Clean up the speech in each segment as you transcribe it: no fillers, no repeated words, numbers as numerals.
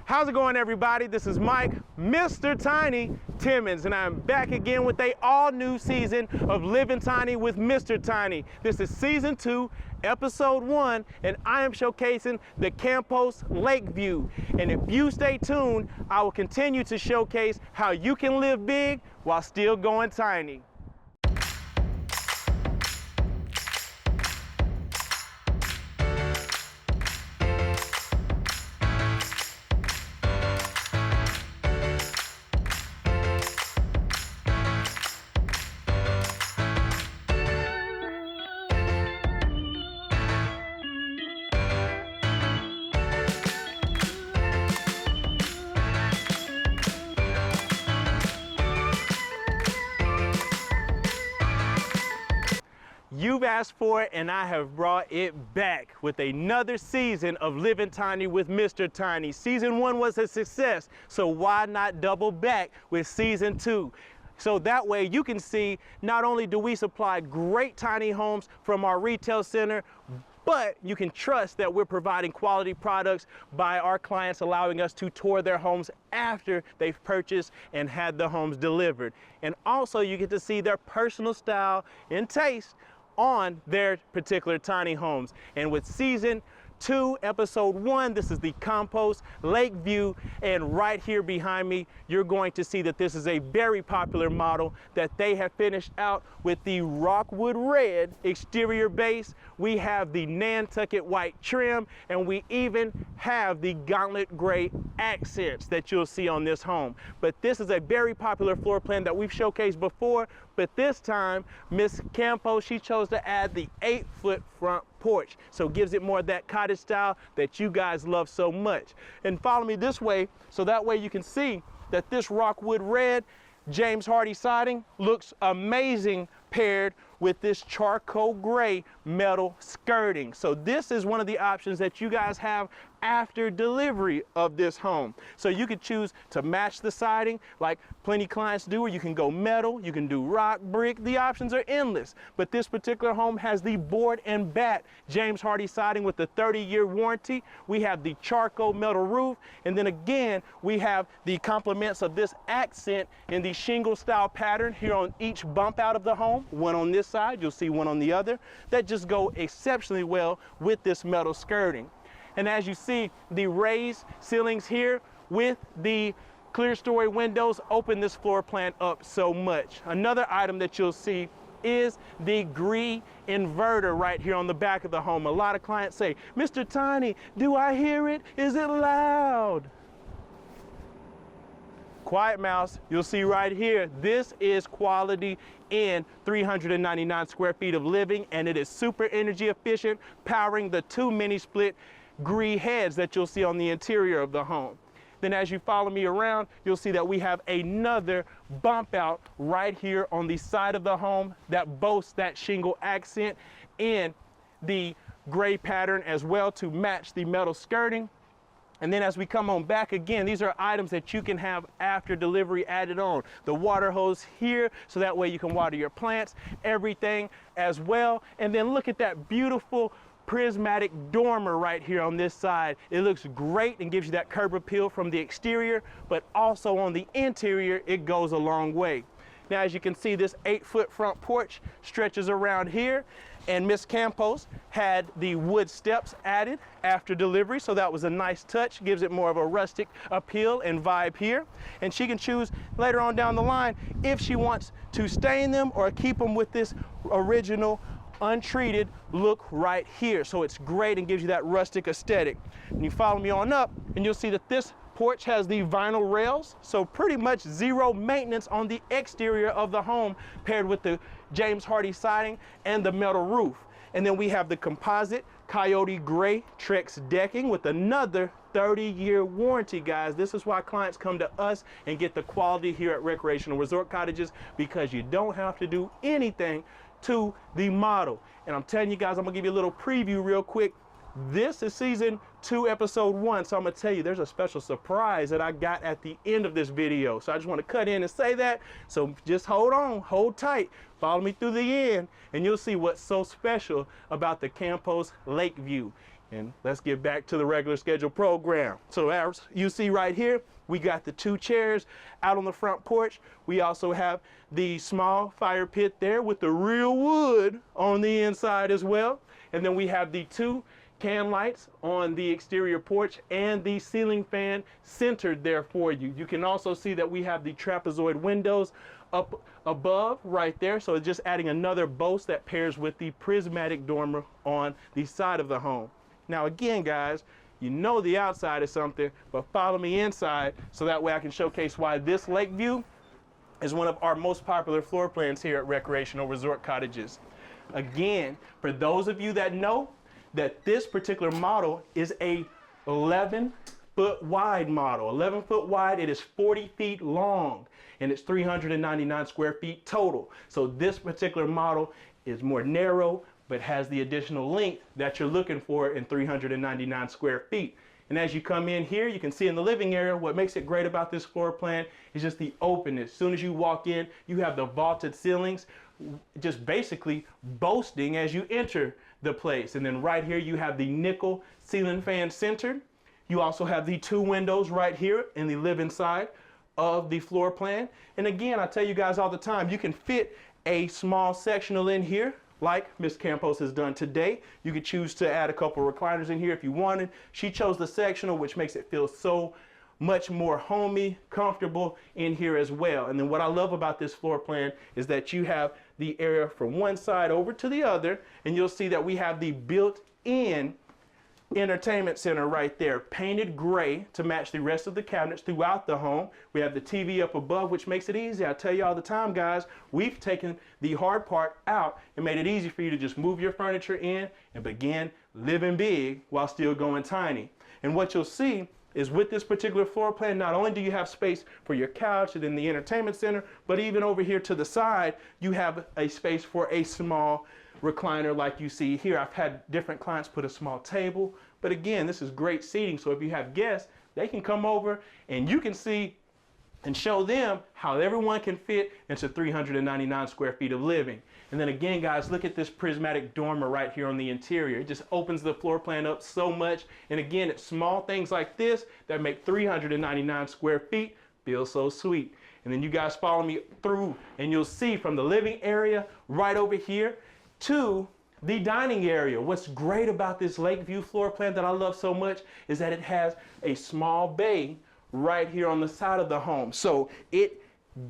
How's it going, everybody? This is Mike, Mr. Tiny Timmons, and I'm back again with a all-new season of Living Tiny with Mr. Tiny. This is season 2, episode 1, and I am showcasing the Campos Lakeview. And if you stay tuned, I will continue to showcase how you can live big while still going tiny. You've asked for it, and I have brought it back with another season of Living Tiny with Mr. Tiny. Season 1 was a success, so why not double back with season 2? So that way you can see not only do we supply great tiny homes from our retail center, but you can trust that we're providing quality products by our clients allowing us to tour their homes after they've purchased and had the homes delivered. And also you get to see their personal style and taste on their particular tiny homes. And with season 2, episode 1, this is the Campos Lakeview, and right here behind me you're going to see that this is a very popular model that they have finished out with the Rockwood red exterior base. We have the Nantucket white trim, and we even have the Gauntlet gray accents that you'll see on this home. But this is a very popular floor plan that we've showcased before, but this time Miss Campos, she chose to add the 8-foot front porch, so it gives it more of that cottage style that you guys love so much. And follow me this way, so that way you can see that this Rockwood red James Hardie siding looks amazing paired with this charcoal gray metal skirting. So this is one of the options that you guys have after delivery of this home. So you could choose to match the siding like plenty clients do, or you can go metal, you can do rock, brick. The options are endless. But this particular home has the board and bat James Hardie siding with the 30-year warranty. We have the charcoal metal roof, and then again we have the complements of this accent in the shingle style pattern here on each bump out of the home. One on this side, you'll see one on the other, that just go exceptionally well with this metal skirting. And as you see, the raised ceilings here with the clear story windows open this floor plan up so much. Another item that you'll see is the gree inverter right here on the back of the home. A lot of clients say, Mr. Tiny, do I hear it? Is it loud? Quiet mouse, you'll see right here, this is quality in 399 square feet of living, and it is super energy efficient, powering the 2 mini split gree heads that you'll see on the interior of the home. Then as you follow me around, you'll see that we have another bump out right here on the side of the home that boasts that shingle accent in the gray pattern as well to match the metal skirting. And then as we come on back again, these are items that you can have after delivery added on. The water hose here, so that way you can water your plants, everything as well. And then look at that beautiful prismatic dormer right here on this side. It looks great and gives you that curb appeal from the exterior, but also on the interior, it goes a long way. Now, as you can see, this 8-foot front porch stretches around here, and Miss Campos had the wood steps added after delivery, so that was a nice touch, gives it more of a rustic appeal and vibe here. And she can choose later on down the line if she wants to stain them or keep them with this original untreated look right here. So it's great and gives you that rustic aesthetic. And you follow me on up and you'll see that this porch has the vinyl rails, so pretty much zero maintenance on the exterior of the home paired with the James Hardie siding and the metal roof. And then we have the composite coyote gray Trex decking with another 30-year warranty, guys. This is why clients come to us and get the quality here at Recreational Resort Cottages, because you don't have to do anything to the model. And I'm telling you guys, I'm gonna give you a little preview real quick. This is season 2, episode 1. So I'm gonna tell you there's a special surprise that I got at the end of this video. So I just wanna cut in and say that. So just hold on, hold tight, follow me through the end, and you'll see what's so special about the Campos Lakeview. And let's get back to the regular scheduled program. So as you see right here, we got the 2 chairs out on the front porch. We also have the small fire pit there with the real wood on the inside as well. And then we have the 2 can lights on the exterior porch and the ceiling fan centered there for you. You can also see that we have the trapezoid windows up above right there. So it's just adding another boast that pairs with the prismatic dormer on the side of the home. Now again, guys, you know the outside is something, but follow me inside so that way I can showcase why this Lakeview is one of our most popular floor plans here at Recreational Resort Cottages. Again, for those of you that know that this particular model is a 11-foot wide model. 11 foot wide, it is 40 feet long, and it's 399 square feet total. So this particular model is more narrow, but has the additional length that you're looking for in 399 square feet. And as you come in here, you can see in the living area, what makes it great about this floor plan is just the openness. As soon as you walk in, you have the vaulted ceilings, just basically boasting as you enter the place. And then right here, you have the nickel ceiling fan centered. You also have the 2 windows right here in the living side of the floor plan. And again, I tell you guys all the time, you can fit a small sectional in here like Ms. Campos has done today. You could choose to add a couple recliners in here if you wanted. She chose the sectional, which makes it feel so much more homey, comfortable in here as well. And then what I love about this floor plan is that you have the area from one side over to the other, and you'll see that we have the built-in entertainment center right there, painted gray to match the rest of the cabinets throughout the home. We have the TV up above, which makes it easy. I tell you all the time, guys, we've taken the hard part out and made it easy for you to just move your furniture in and begin living big while still going tiny. And what you'll see is with this particular floor plan, not only do you have space for your couch and then the entertainment center, but even over here to the side, you have a space for a small recliner like you see here. I've had different clients put a small table, but again, this is great seating. So if you have guests, they can come over and you can see and show them how everyone can fit into 399 square feet of living. And then again, guys, look at this prismatic dormer right here on the interior. It just opens the floor plan up so much. And again, it's small things like this that make 399 square feet feel so sweet. And then you guys follow me through and you'll see from the living area right over here to the dining area. What's great about this Lakeview floor plan that I love so much is that it has a small bay right here on the side of the home. So it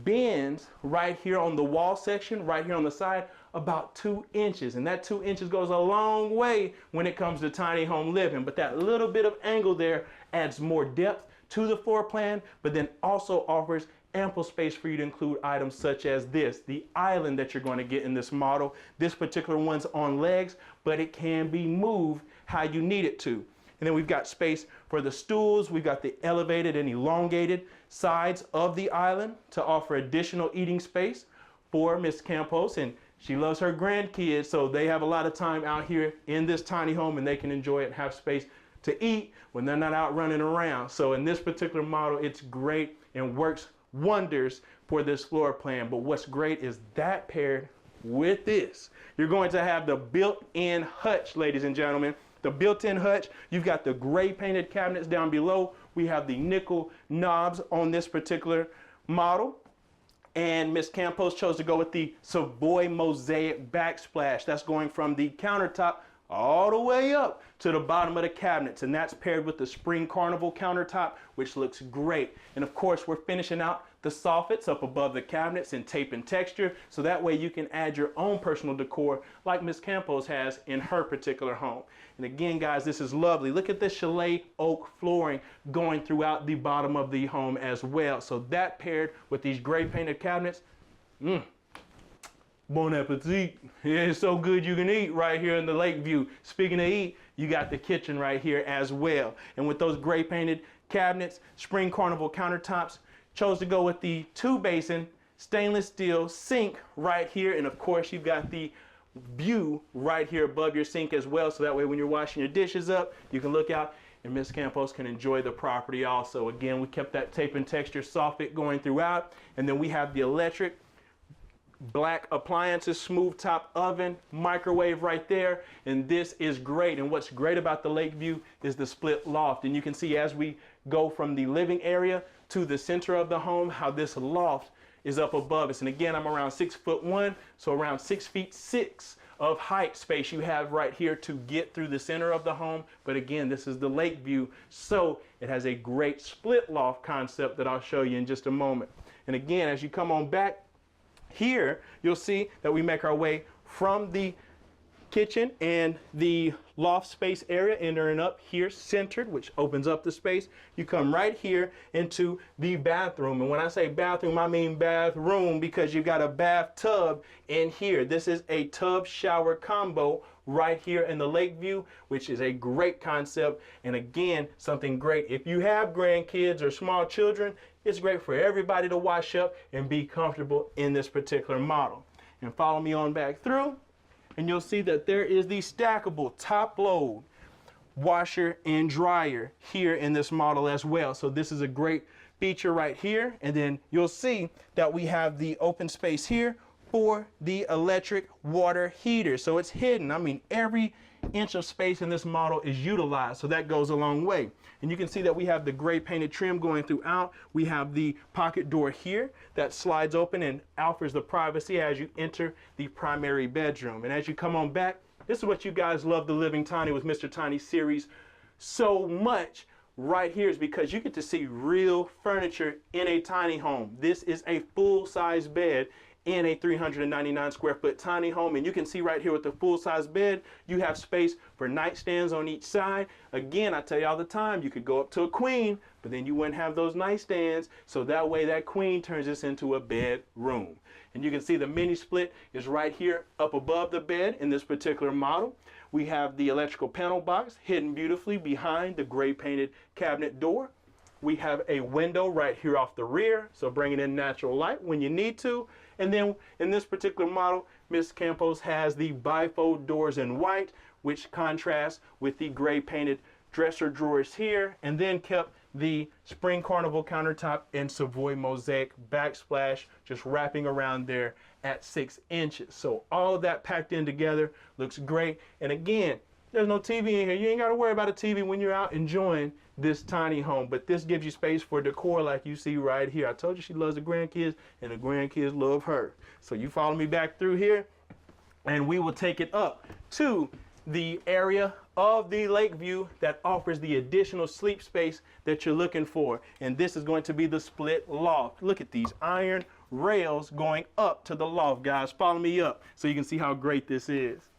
bends right here on the wall section, right here on the side, about 2 inches. And that 2 inches goes a long way when it comes to tiny home living. But that little bit of angle there adds more depth to the floor plan, but then also offers ample space for you to include items such as this, the island that you're going to get in this model. This particular one's on legs, but it can be moved how you need it to. And then we've got space for the stools. We've got the elevated and elongated sides of the island to offer additional eating space for Miss Campos. And she loves her grandkids, so they have a lot of time out here in this tiny home and they can enjoy it and have space to eat when they're not out running around. So in this particular model, it's great and works wonders for this floor plan. But what's great is that paired with this, you're going to have the built-in hutch, ladies and gentlemen. The built-in hutch, you've got the gray painted cabinets down below. We have the nickel knobs on this particular model. And Miss Campos chose to go with the Savoy mosaic backsplash. That's going from the countertop all the way up to the bottom of the cabinets, and that's paired with the spring carnival countertop, which looks great. And of course, we're finishing out the soffits up above the cabinets in tape and texture, so that way you can add your own personal decor like Miss Campos has in her particular home. And again, guys, this is lovely. Look at this chalet oak flooring going throughout the bottom of the home as well. So that paired with these gray painted cabinets, bon appetit. It's so good you can eat right here in the Lakeview. Speaking of eat, you got the kitchen right here as well. And with those gray painted cabinets, spring carnival countertops, chose to go with the 2-basin stainless steel sink right here. And of course, you've got the view right here above your sink as well. So that way when you're washing your dishes up, you can look out and Miss Campos can enjoy the property also. Again, we kept that tape and texture soffit going throughout. And then we have the electric black appliances, smooth top oven, microwave right there, and this is great. And what's great about the Lakeview is the split loft. And you can see as we go from the living area to the center of the home, how this loft is up above us. And again, I'm around 6'1", so around 6'6" of height space you have right here to get through the center of the home. But again, this is the Lakeview, so it has a great split loft concept that I'll show you in just a moment. And again, as you come on back here, you'll see that we make our way from the kitchen and the loft space area, entering up here centered, which opens up the space. You come right here into the bathroom. And when I say bathroom, I mean bathroom, because you've got a bathtub in here. This is a tub shower combo right here in the Lakeview, which is a great concept. And again, something great. If you have grandkids or small children, it's great for everybody to wash up and be comfortable in this particular model. And follow me on back through, and you'll see that there is the stackable top load washer and dryer here in this model as well. So this is a great feature right here. And then you'll see that we have the open space here for the electric water heater. So it's hidden. I mean, every inch of space in this model is utilized, so that goes a long way. And you can see that we have the gray painted trim going throughout. We have the pocket door here that slides open and offers the privacy as you enter the primary bedroom. And as you come on back, this is what you guys love the Living Tiny with Mr. Tiny series so much right here, is because you get to see real furniture in a tiny home. This is a full-size bed in a 399 square foot tiny home. And you can see right here with the full-size bed, you have space for nightstands on each side. Again, I tell you all the time, you could go up to a queen, but then you wouldn't have those nightstands. So that way that queen turns this into a bedroom. And you can see the mini split is right here up above the bed in this particular model. We have the electrical panel box hidden beautifully behind the gray painted cabinet door. We have a window right here off the rear, so bringing in natural light when you need to. And then in this particular model, Ms. Campos has the bifold doors in white, which contrasts with the gray painted dresser drawers here, and then kept the spring carnival countertop and Savoy mosaic backsplash just wrapping around there at 6 inches. So all of that packed in together looks great. And again, there's no TV in here. You ain't got to worry about a TV when you're out enjoying this tiny home, but this gives you space for decor like you see right here. I told you she loves the grandkids, and the grandkids love her. So you follow me back through here, and we will take it up to the area of the Lakeview that offers the additional sleep space that you're looking for. And this is going to be the split loft. Look at these iron rails going up to the loft, guys. Follow me up so you can see how great this is.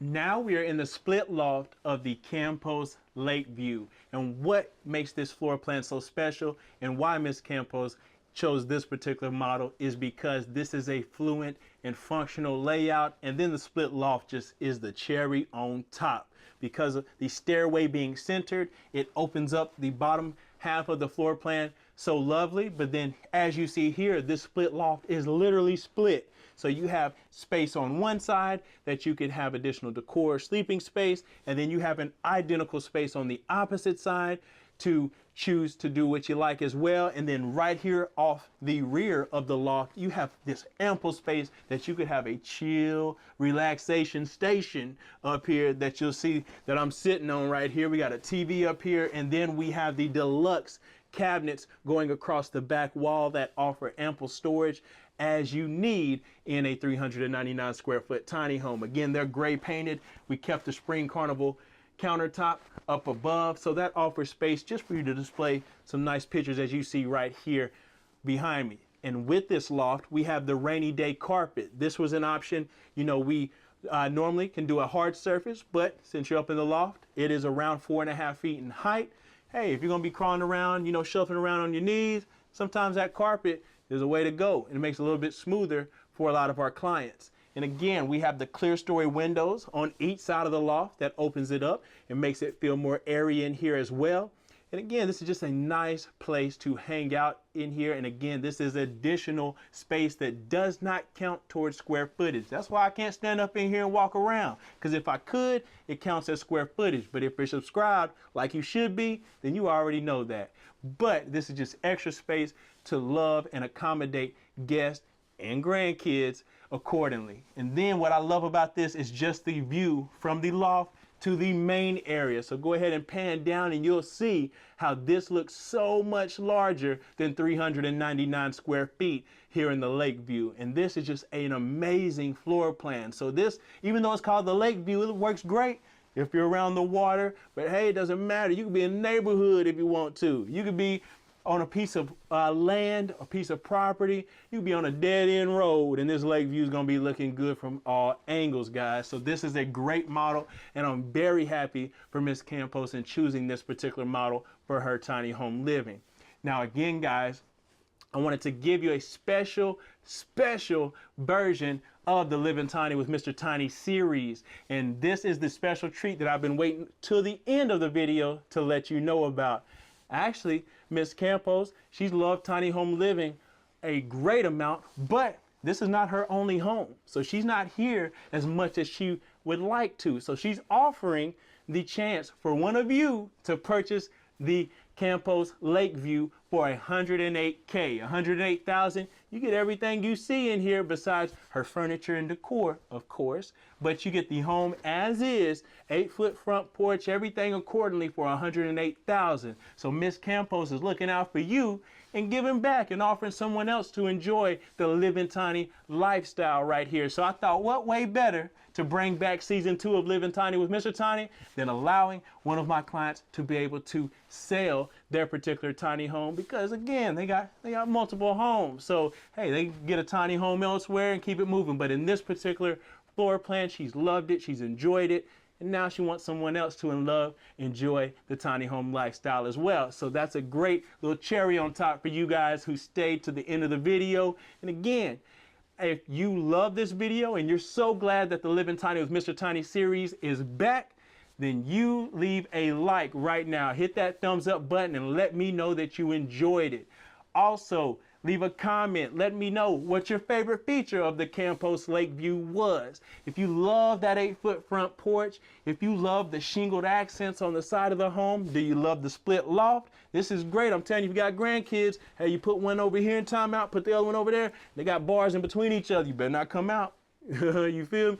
Now we are in the split loft of the Campos Lakeview. And what makes this floor plan so special and why Ms. Campos chose this particular model is because this is a fluent and functional layout, and then the split loft just is the cherry on top. Because of the stairway being centered, it opens up the bottom half of the floor plan so lovely. But then as you see here, this split loft is literally split. So you have space on one side that you could have additional decor, sleeping space, and then you have an identical space on the opposite side to choose to do what you like as well. And then right here off the rear of the loft, you have this ample space that you could have a chill relaxation station up here that you'll see that I'm sitting on right here. We got a TV up here, and then we have the deluxe cabinets going across the back wall that offer ample storage as you need in a 399 square foot tiny home. Again, they're gray painted. We kept the spring carnival countertop up above, so that offers space just for you to display some nice pictures as you see right here behind me. And with this loft, we have the rainy day carpet. This was an option. You know, we normally can do a hard surface, but since you're up in the loft, it is around 4.5 feet in height. Hey, if you're gonna be crawling around, you know, shuffling around on your knees, sometimes that carpet is a way to go, and it makes it a little bit smoother for a lot of our clients. And again, we have the clear story windows on each side of the loft that opens it up and makes it feel more airy in here as well. And again, this is just a nice place to hang out in here. And again, this is additional space that does not count towards square footage. That's why I can't stand up in here and walk around, because if I could, it counts as square footage. But if you're subscribed like you should be, then you already know that. But this is just extra space to love and accommodate guests and grandkids accordingly. And then what I love about this is just the view from the loft to the main area. So go ahead and pan down and you'll see how this looks so much larger than 399 square feet here in the Lakeview. And this is just an amazing floor plan. So this, even though it's called the Lakeview, it works great if you're around the water, but hey, it doesn't matter. You can be in a neighborhood if you want to. You could be on a piece of land, a piece of property. You could be on a dead-end road, and this lake view is going to be looking good from all angles, guys. So this is a great model, and I'm very happy for Ms. Campos in choosing this particular model for her tiny home living. Now, again, guys, I wanted to give you a special version of the Living Tiny with Mr. Tiny series. And this is the special treat that I've been waiting till the end of the video to let you know about. Actually, Ms. Campos, she's loved tiny home living a great amount, but this is not her only home. So she's not here as much as she would like to. So she's offering the chance for one of you to purchase the Campos Lakeview for $108K, $108,000. You get everything you see in here besides her furniture and decor, of course, but you get the home as is, 8-foot front porch, everything accordingly for $108,000. So Miss Campos is looking out for you and giving back and offering someone else to enjoy the Living Tiny lifestyle right here. So I thought, what way better to bring back season 2 of Living Tiny with Mr. Tiny than allowing one of my clients to be able to sell their particular tiny home, because again, they got multiple homes. So hey, they can get a tiny home elsewhere and keep it moving. But in this particular floor plan, she's loved it, she's enjoyed it, and now she wants someone else to enjoy the tiny home lifestyle as well. So that's a great little cherry on top for you guys who stayed to the end of the video. And again, if you love this video and you're so glad that the Living Tiny with Mr. Tiny series is back, then you leave a like right now. Hit that thumbs up button and let me know that you enjoyed it. Also, leave a comment. Let me know what your favorite feature of the Campos Lakeview was. If you love that 8-foot front porch, if you love the shingled accents on the side of the home, do you love the split loft? This is great. I'm telling you, if you got grandkids, hey, you put one over here in timeout, put the other one over there. They got bars in between each other. You better not come out. You feel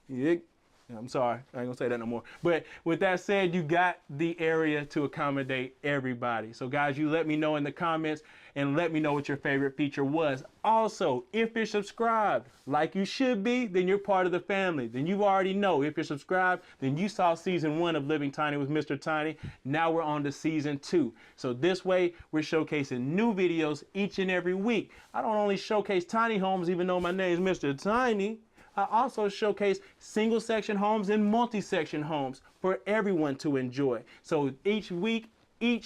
me? I'm sorry, I ain't gonna say that no more. But with that said, you got the area to accommodate everybody. So guys, you let me know in the comments and let me know what your favorite feature was. Also, if you're subscribed like you should be, then you're part of the family. Then you already know. If you're subscribed, then you saw season 1 of Living Tiny with Mr. Tiny. Now we're on to season 2. So this way, we're showcasing new videos each and every week. I don't only showcase tiny homes, even though my name is Mr. Tiny. I also showcase single section homes and multi-section homes for everyone to enjoy. So each week, I'm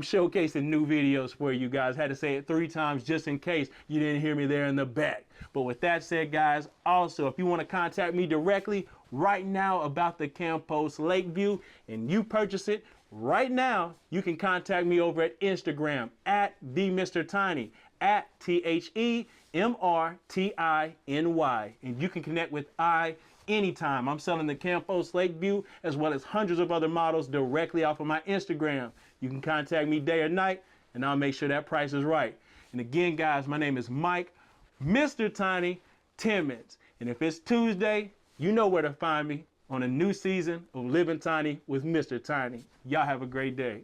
showcasing new videos for you guys. Had to say it 3 times just in case you didn't hear me there in the back. But with that said, guys, also, if you want to contact me directly right now about the Campos Lakeview and you purchase it right now, you can contact me over at Instagram at @TheMrTiny, at TheMrTiny, and you can connect with I anytime. I'm selling the Campos Lakeview as well as hundreds of other models directly off of my Instagram. You can contact me day or night and I'll make sure that price is right. And again, guys, my name is Mike, Mr. Tiny Timmons. And if it's Tuesday, you know where to find me on a new season of Living Tiny with Mr. Tiny. Y'all have a great day.